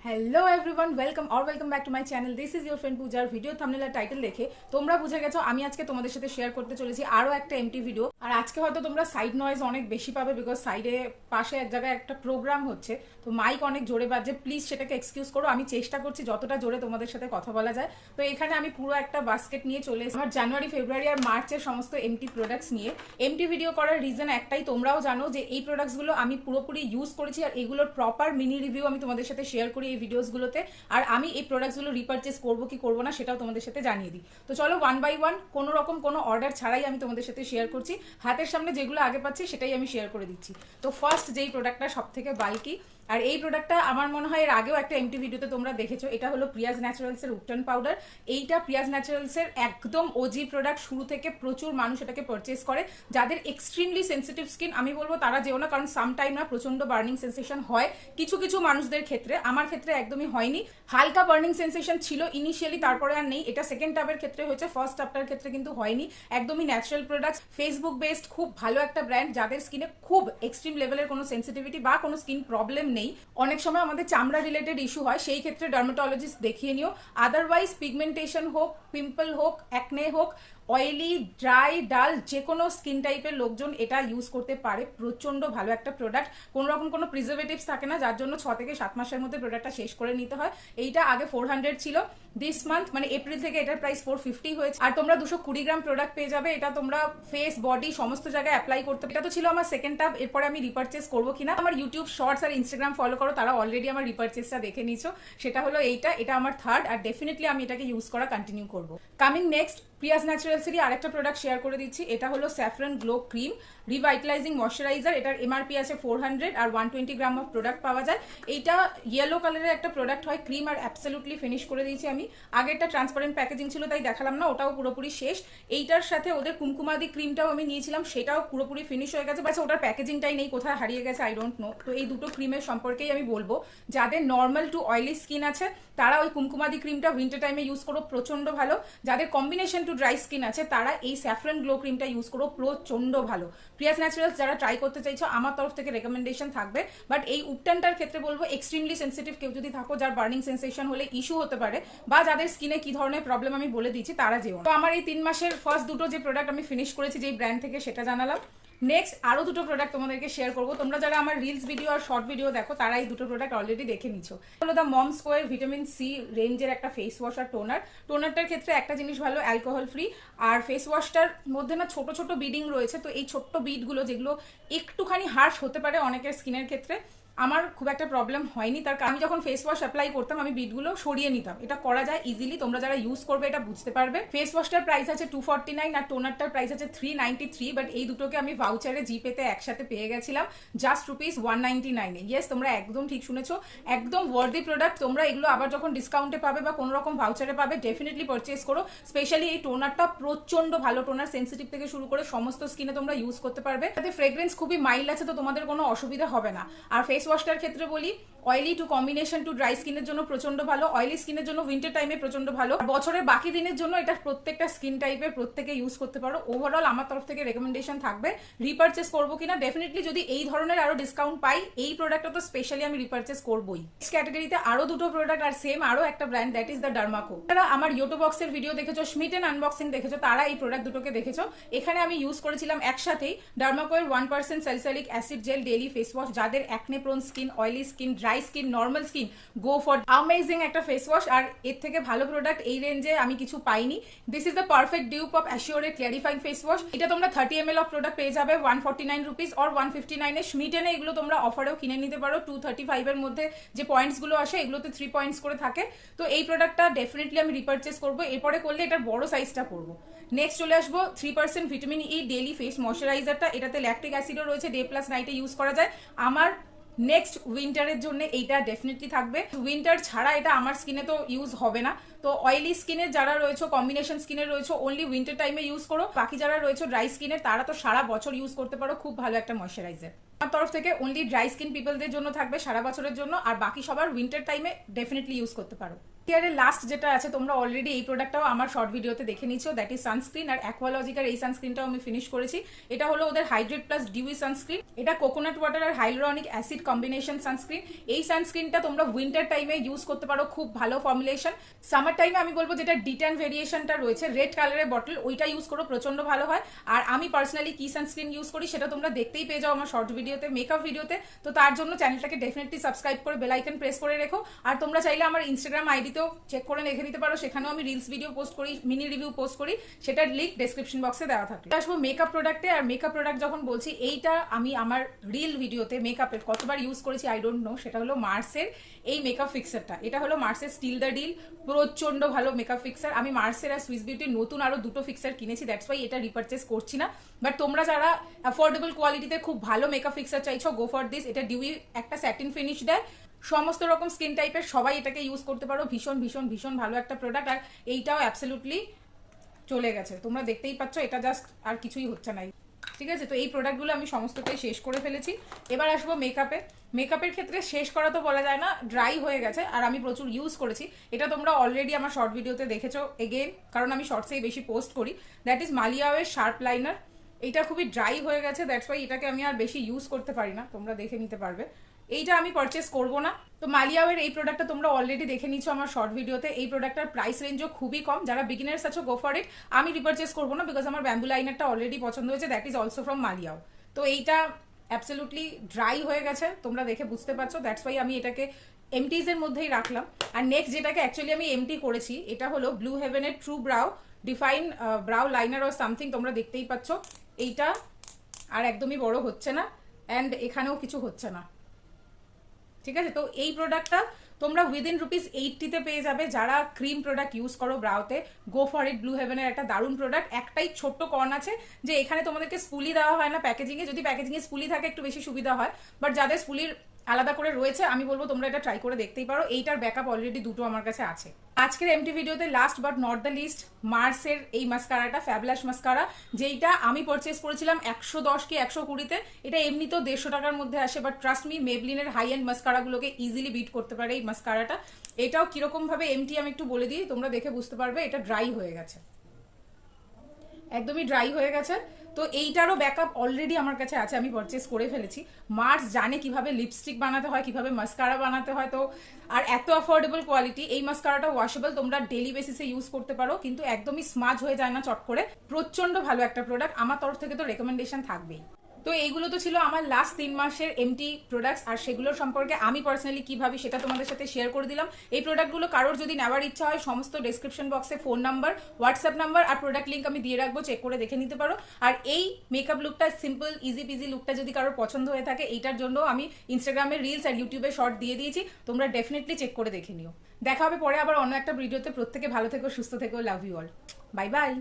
Hello everyone, welcome back to my channel. This is your friend পূজার। Video thumbnail আর title দেখে তোমরা বুঝে গেছো আমি আজকে তোমাদের সাথে শেয়ার করতে চলেছি আরো একটা এমটি ভিডিও। আর আজকে হয়তো তোমরা সাইড নয়েজ অনেক বেশি পাবে, বিকজ সাইডে পাশে এক জায়গায় একটা প্রোগ্রাম হচ্ছে, তো মাইক অনেক জোরে বাজছে। প্লিজ সেটাকে এক্সকিউজ করো। আমি চেষ্টা করছি যতটা জোরে তোমাদের সাথে কথা বলা যায়। তো এখানে আমি পুরো একটা বাস্কেট নিয়ে চলে এসেছি আমার জানুয়ারি, ফেব্রুয়ারি আর মার্চের সমস্ত এমটি প্রোডাক্টস নিয়ে। এমটি ভিডিও করার রিজন একটাই, তোমরাও জানো যে এই প্রোডাক্টসগুলো আমি পুরোপুরি ইউজ করেছি আর এগুলোর প্রপার মিনি রিভিউ আমি তোমাদের সাথে শেয়ার করি এই ভিডিওসগুলোতে। আর আমি এই প্রোডাক্টসগুলো রিপারচেস করবো কি করবো না সেটাও তোমাদের সাথে জানিয়ে দিই। তো চলো ওয়ান বাই ওয়ান, কোনো রকম কোনো অর্ডার ছাড়াই আমি তোমাদের সাথে শেয়ার করছি। হাতের সামনে যেগুলো আগে পাচ্ছি সেটাই আমি শেয়ার করে দিচ্ছি। তো ফার্স্ট যেই প্রোডাক্টটা সব থেকে বাল্কি, আর এই প্রোডাক্টটা আমার মনে হয় এর আগেও একটা এমটি ভিডিওতে তোমরা দেখেছো, এটা হলো প্রিয়াজ ন্যাচারালসের উপটন পাউডার। এইটা প্রিয়াজ ন্যাচারালসের একদম ওজি প্রোডাক্ট। শুরু থেকে প্রচুর মানুষ এটাকে পারচেস করে। যাদের এক্সট্রিমলি সেন্সিটিভ স্কিন আমি বলবো তারা যেও না, কারণ সাম টাইম না প্রচন্ড বার্নিং সেন্সেশন হয় কিছু কিছু মানুষদের ক্ষেত্রে। আমার ক্ষেত্রে একদমই হয়নি, হালকা বার্নিং সেন্সেশন ছিল ইনিশিয়ালি, তারপরে আর নেই। এটা সেকেন্ড টাবের ক্ষেত্রে হয়েছে, ফার্স্ট টাবটার ক্ষেত্রে কিন্তু হয়নি। একদমই ন্যাচারাল প্রোডাক্ট, ফেসবুক বেসড, খুব ভালো একটা ব্র্যান্ড। যাদের স্কিনে খুব এক্সট্রিম লেভেলের কোনো সেন্সিটিভিটি বা কোনো স্কিন প্রবলেম নেই, অনেক সময় আমাদের চামড়া রিলেটেড ইস্যু হয়, সেই ক্ষেত্রে ডার্মাটোলজিস্ট দেখিয়ে নিও। আদারওয়াইজ পিগমেন্টেশন হোক, পিম্পল হোক, অ্যাকনে হোক, অয়েলি, ড্রাই, ডাল, যে কোনো স্কিন টাইপের লোকজন এটা ইউজ করতে পারে। প্রচন্ড ভালো একটা প্রোডাক্ট, কোনো রকম কোনো প্রিজারভেটিভস থাকে না, যার জন্য 6 থেকে 7 মাসের মধ্যে প্রোডাক্টটা শেষ করে নিতে হয়। এইটা আগে 400 ছিল, দিস মান্থ মানে এপ্রিল থেকে এটার প্রাইস 450 হয়েছে। আর তোমরা 220 গ্রাম প্রোডাক্ট পেয়ে যাবে। এটা তোমরা ফেস, বডি সমস্ত জায়গায় অ্যাপ্লাই করতে। এটা তো ছিল আমার সেকেন্ড টাব। এরপরে আমি রিপারচেস করবো কিনা, আমার ইউটিউব শর্টস আর ইনস্টাগ্রাম ফলো করো, তারা অলরেডি আমার রিপারচেসটা দেখে নিছো। সেটা হলো এইটা, এটা আমার থার্ড, আর ডেফিনেটলি আমি এটাকে ইউজ করা কন্টিনিউ করবো। কামিং নেক্সট, প্রিয়াজ ন্যাচারালসেরই আরেকটা প্রোডাক্ট শেয়ার করে দিচ্ছি। এটা হলো স্যাফরন গ্লো ক্রিম রিভাইটালাইজিং ময়শ্চারাইজার। এটার এমআরপি আছে 400 আর 120 গ্রাম অফ প্রোডাক্ট পাওয়া যায়। এইটা ইয়েলো কালারের একটা প্রোডাক্ট হয়, ক্রিম, আর অ্যাবসলিউটলি ফিনিশ করে দিয়েছি আমি। আগেরটা ট্রান্সপারেন্ট প্যাকেজিং ছিল তাই দেখালাম না, ওটাও পুরোপুরি শেষ। এইটার সাথে ওদের কুমকুমাদি ক্রিমটাও আমি নিয়েছিলাম, সেটাও পুরোপুরি ফিনিশ হয়ে গেছে। বাস ওটার প্যাকেজিংটাই নেই, কোথায় হারিয়ে গেছে আই ডোন্ট নো। তো এই দুটো ক্রিমের সম্পর্কেই আমি বলবো, যাদের নর্মাল টু অয়েলি স্কিন আছে তারা ওই কুমকুমাদি ক্রিমটা উইন্টার টাইমে ইউজ করো, প্রচন্ড ভালো। যাদের কম্বিনেশন টু ড্রাই স্কিন আছে তারা এই স্যাফরন গ্লো ক্রিমটা ইউজ করো, প্রচন্ড ভালো। প্রিয়াজ ন্যাচারালস যারা ট্রাই করতে চাইছো আমার তরফ থেকে রেকমেন্ডেশন থাকবে। বাট এই উপটানটার ক্ষেত্রে বলবো এক্সট্রিমলি সেন্সিটিভ কেউ যদি থাকো, যার বার্নিং সেন্সেশন হলে ইস্যু হতে পারে, বা যাদের স্কিনে কি ধরনের প্রবলেম আমি বলে দিচ্ছি তারা যেও। তো আমার এই 3 মাসের ফার্স্ট দুটো যে প্রোডাক্ট আমি ফিনিশ করেছি যেই ব্র্যান্ড থেকে সেটা জানালাম। নেক্সট আরো দুটো প্রোডাক্ট তোমাদেরকে শেয়ার করবো। তোমরা যারা আমার রিলস ভিডিও আর শর্ট ভিডিও দেখো তারা এই দুটো প্রোডাক্ট অলরেডি দেখে নিচ্ছো। হলো the mom square vitamin C রেঞ্জের একটা ফেস ওয়াশ আর টোনার। টোনারটার ক্ষেত্রে একটা জিনিস ভালো, অ্যালকোহল ফ্রি। আর ফেস ওয়াশটার মধ্যে না ছোট ছোট বিডিং রয়েছে, তো এই ছোট্ট বিটগুলো যেগুলো একটুখানি হার্শ হতে পারে অনেকের স্কিনের ক্ষেত্রে, আমার খুব একটা প্রবলেম হয়নি। তার কারণ আমি যখন ফেস ওয়াশ অ্যাপ্লাই করতাম আমি বিটগুলো সরিয়ে নিতাম। এটা করা যায় ইজিলি, তোমরা যারা ইউজ করবে এটা বুঝতে পারবে। ফেস ওয়াশটার প্রাইস আছে 249 আর টোনারটার প্রাইস আছে 393। বাট এই দুটোকে আমি ভাউচারে জিপেতে একসাথে পেয়ে গেছিলাম জাস্ট ₹199। ইয়েস, তোমরা একদম ঠিক শুনেছো, একদম ওয়ার্দি প্রোডাক্ট। তোমরা এগুলো আবার যখন ডিসকাউন্টে পাবে বা কোনো রকম ভাউচারে পাবে ডেফিনেটলি পারচেস করো। স্পেশালি এই টোনারটা প্রচন্ড ভালো টোনার, সেন্সিটিভ থেকে শুরু করে সমস্ত স্কিনে তোমরা ইউজ করতে পারবে। তাতে ফ্রেগ্রেন্স খুবই মাইল্ড আছে, তো তোমাদের কোনো অসুবিধা হবে না। আর ফেস ওয়াশটার ক্ষেত্রে বলি, oily two combination to dry স্কিনের জন্য প্রচন্ড ভালো, অয়েলি স্কিনের জন্য উইন্টার টাইমে প্রচন্ড ভালো, বছরের বাকি দিনের জন্য এটা প্রত্যেকটা স্কিন টাইপের প্রত্যেকে ইউজ করতে পারো। ওভারঅল আমার তরফ থেকে রেকমেন্ডেশন থাকবে। রিপারচেস করবো কিনা ডেফিনেটলি, যদি এই ধরনের আরো ডিসকাউন্ট পাই এই প্রোডাক্টটা তো স্পেশালি আমি রিপারচেস করবোই। নেক্সট ক্যাটাগরিতে আরো দুটো প্রোডাক্ট, আর সেম আরো একটা brand, that is the Derma Co. যারা আমার ইউটিউব বক্সের ভিডিও দেখেছো, স্মিট এন্ড আনবক্সিং দেখেছো, তারা এই প্রোডাক্ট দুটোকে দেখেছো। এখানে আমি ইউজ করেছিলাম একসাথেই ডার্মাকো এর 1% salicylic acid gel daily face wash. যাদের acne prone skin, oily skin, dry skin, normal skin, go for amazing একটা ফেস ওয়াশ। আর এর থেকে ভালো প্রোডাক্ট এই রেঞ্জে আমি কিছু পাইনি। This is the perfect dupe of অ্যাশিওরের ক্ল্যারিফাইং ফেস ওয়াশ। এটা তোমরা 30 ml অফ প্রোডাক্ট পেয়ে যাবে 149 রুপিস অর 159 এ। স্মিটেনে এগুলো তোমরা অফারেও কিনে নিতে পারো। 235 এর মধ্যে যে পয়েন্টস গুলো আসে এগুলোতে 3 পয়েন্টস করে থাকে। তো এই প্রোডাক্টটা ডেফিনেটলি আমি রিপারচেস করবো। এরপরে করলে এটার বড় সাইজটা করবো। নেক্সট চলে আসবো 3% ভিটামিন ই ডেইলি ফেস ময়শ্চারাইজারটা। এটাতে ল্যাকটিক অ্যাসিডও রয়েছে, ডে প্লাস নাইটে ইউজ করা যায়। আমার নেক্সট উইন্টারের জন্য এইটা ডেফিনেটলি থাকবে। উইন্টার ছাড়া এটা আমার স্কিনে তো ইউজ হবে না। তো অয়েলি স্কিনের যারা রয়েছে, কম্বিনেশন স্কিনের রয়েছে, অনলি উইন্টার টাইমে ইউজ করো। বাকি যারা রয়েছে ড্রাই স্কিনের তারা তো সারা বছর ইউজ করতে পারো। খুব ভালো একটা ময়শ্চারাইজার। আমার তরফ থেকে অনলি ড্রাই স্কিন পিপলদের জন্য থাকবে সারা বছরের জন্য, আর বাকি সবার উইন্টার টাইমে ডেফিনেটলি ইউজ করতে পারো। এর লাস্ট যেটা আছে তোমরা অলরেডি এই প্রোডাক্টটাও আমার শর্ট ভিডিওতে দেখে নিচ্ছো, দ্যাট ইজ সানস্ক্রিন। আর অ্যাকোয়ালজিকার এই সানস্ক্রিনটাও আমি ফিনিশ করেছি। এটা হলো ওদের হাইড্রেট প্লাস ডিউই সানস্ক্রিন। এটা কোকোনাট ওয়াটার আর হাইলোরনিক অ্যাসিড কম্বিনেশন সানস্ক্রিন। এই সানস্ক্রিনটা তোমরা উইন্টার টাইমে ইউজ করতে পারো, খুব ভালো ফর্মুলেশন। সামার টাইমে আমি বলবো যেটা ডিট্যান ভেরিয়েশনটা রয়েছে রেড কালারের বটল, ওইটা ইউজ করো, প্রচন্ড ভালো হয়। আর আমি পার্সোনালি কি সানস্ক্রিন ইউজ করি সেটা তোমরা দেখতেই পেয়ে যাও আমার শর্ট ভিডিওতে, মেকআপ ভিডিওতে। তো তার জন্য চ্যানেলটাকে ডেফিনেটলি সাবস্ক্রাইব করে বেল আইকন প্রেস করে রেখো। আর তোমরা চাইলে আমার ইনস্টাগ্রাম আইডিতেও চেক করে দেখে নিতে পারো, সেখানেও আমি রিলস ভিডিও পোস্ট করি, মিনি রিভিউ পোস্ট করি, সেটার লিঙ্ক ডেসক্রিপশন বক্সে দেওয়া থাকে। আসবো মেকআপ প্রোডাক্টে। আর মেকআপ প্রোডাক্ট যখন বলছি, এইটা আমি আমার রিল ভিডিওতে মেকআপের কতবার ইউজ করেছি আই ডোন্ট নো, সেটা হলো মার্সের এই মেকআপ ফিক্সারটা। এটা হলো মার্সের স্টিল দ্য ডিল, প্রচন্ড ভালো মেকআপ ফিক্সার। আমি মার্সের আর সুইস বিউটির নতুন আরো দুটো ফিক্সার কিনেছি, দ্যাটস ওয়াই এটা রিপারচেস করছি না। বাট তোমরা যারা অ্যাফোর্ডেবল কোয়ালিটিতে খুব ভালো মেকআপ ফিক্সার চাইছো, গো ফর দিস। এটা ডিউই একটা স্যাটিন ফিনিশ দেয়, সমস্ত রকম স্কিন টাইপের সবাই এটাকে ইউজ করতে পারো। ভীষণ ভীষণ ভীষণ ভালো একটা প্রোডাক্ট। আর এইটাও অ্যাবসলিউটলি চলে গেছে, তোমরা দেখতেই পাচ্ছ, এটা জাস্ট আর কিছুই হচ্ছে না। ঠিক আছে, তো এই প্রোডাক্টগুলো আমি সমস্তটাই শেষ করে ফেলেছি। এবার আসবো মেকআপে। মেকআপের ক্ষেত্রে শেষ করা তো বলা যায় না, ড্রাই হয়ে গেছে আর আমি প্রচুর ইউজ করেছি। এটা তোমরা অলরেডি আমার শর্ট ভিডিওতে দেখেছো এগেন, কারণ আমি শর্টসেই বেশি পোস্ট করি। দ্যাট ইজ মালিয়াওয়ের শার্প লাইনার। এটা খুবই ড্রাই হয়ে গেছে, দ্যাটস ওয়াই এটাকে আমি আর বেশি ইউজ করতে পারি না, তোমরা দেখে নিতে পারবে। এইটা আমি পারচেস করবো না। তো মালিয়াওয়ের এই প্রোডাক্টটা তোমরা অলরেডি দেখে নিচ্ছ আমার শর্ট ভিডিওতে। এই প্রোডাক্টটার প্রাইস রেঞ্জও খুবই কম, যারা বিগিনার্স আছো গো ফর ইট। আমি রিপারচেস করবো না, বিকজ আমার ব্যাম্বু লাইনারটা অলরেডি পছন্দ হয়েছে, দ্যাট ইজ অলসো ফ্রম মালিয়াও। তো এইটা অ্যাবসলিউটলি ড্রাই হয়ে গেছে, তোমরা দেখে বুঝতে পারছো, দ্যাটস ওয়াই আমি এটাকে এমটিজ এর মধ্যেই রাখলাম। আর নেক্সট যেটাকে অ্যাকচুয়ালি আমি এমটি করেছি, এটা হলো ব্লু হেভেনের true brow define brow liner or something, তোমরা দেখতেই পাচ্ছ। এইটা আর একদমই বড় হচ্ছে না, অ্যান্ড এখানেও কিছু হচ্ছে না। ঠিক আছে, তো এই প্রোডাক্টটা তোমরা উইদিন ₹80 পেয়ে যাবে। যারা ক্রিম প্রোডাক্ট ইউজ করো ব্রাউতে, গো ফর ইট। ব্লু হেভেনের একটা দারুণ প্রোডাক্ট। একটাই ছোট্ট কর্ন আছে যে এখানে তোমাদেরকে স্পুলি দেওয়া হয় না প্যাকেজিংয়ে, যদি প্যাকেজিংয়ে স্পুলি থাকে একটু বেশি সুবিধা হয়। বাট যাদের স্পুলির আলাদা করে রয়েছে, আমি বলবো তোমরা এটা ট্রাই করে দেখতেই পারো। এইটার ব্যাকআপ অলরেডি দুটো আমার কাছে আছে। আজকের এমটি ভিডিওতে last but not the list, মার্সের এই মাস্কারাটা, ফ্যাবলাশ মাস্কারা, যেইটা আমি পারচেস করেছিলাম 110 কি 120-তে। এটা এমনিতেও 150 টাকার মধ্যে আসে, বাট ট্রাস্ট মি, মেবলিনের হাই এন্ড মাস্কারাগুলোকে ইজিলি বিট করতে পারে এই মাস্কারাটা। এটাও কিরকম ভাবে এমটি আমি একটু বলে দিই, তোমরা দেখে বুঝতে পারবে। এটা ড্রাই হয়ে গেছে, একদমই ড্রাই হয়ে গেছে। তো এইটারও ব্যাকআপ অলরেডি আমার কাছে আছে, আমি পারচেস করে ফেলেছি। মার্স জানে কিভাবে লিপস্টিক বানাতে হয়, কিভাবে মাস্কারা বানাতে হয়। তো আর এত অ্যাফোর্ডেবল কোয়ালিটি, এই মাস্কারাটা ওয়াশেবল, তোমরা ডেলি বেসিসে ইউজ করতে পারো, কিন্তু একদমই স্মাজ হয়ে যায় না চট করে। প্রচন্ড ভালো একটা প্রোডাক্ট, আমার তরফ থেকে তো রেকমেন্ডেশন থাকবেই। তো এইগুলো তো ছিল আমার লাস্ট 3 মাসের এমটি প্রোডাক্টস, আর সেগুলোর সম্পর্কে আমি পার্সোনালি কি ভাবি সেটা তোমাদের সাথে শেয়ার করে দিলাম। এই প্রোডাক্টগুলো কারোর যদি নেওয়ার ইচ্ছা হয়, সমস্ত ডেসক্রিপশন বক্সে ফোন নাম্বার, হোয়াটসঅ্যাপ নাম্বার আর প্রোডাক্ট লিঙ্ক আমি দিয়ে রাখবো, চেক করে দেখে নিতে পারো। আর এই মেকআপ লুকটা, সিম্পল ইজি পিজি লুকটা যদি কারোর পছন্দ হয়ে থাকে, এইটার জন্য আমি ইনস্টাগ্রামে রিলস আর ইউটিউবে শর্ট দিয়ে দিয়েছি, তোমরা ডেফিনেটলি চেক করে দেখে নিও। দেখা হবে পরে আবার অন্য একটা ভিডিওতে। প্রত্যেকে ভালো থেকো, সুস্থ থেকো, love you all, bye by.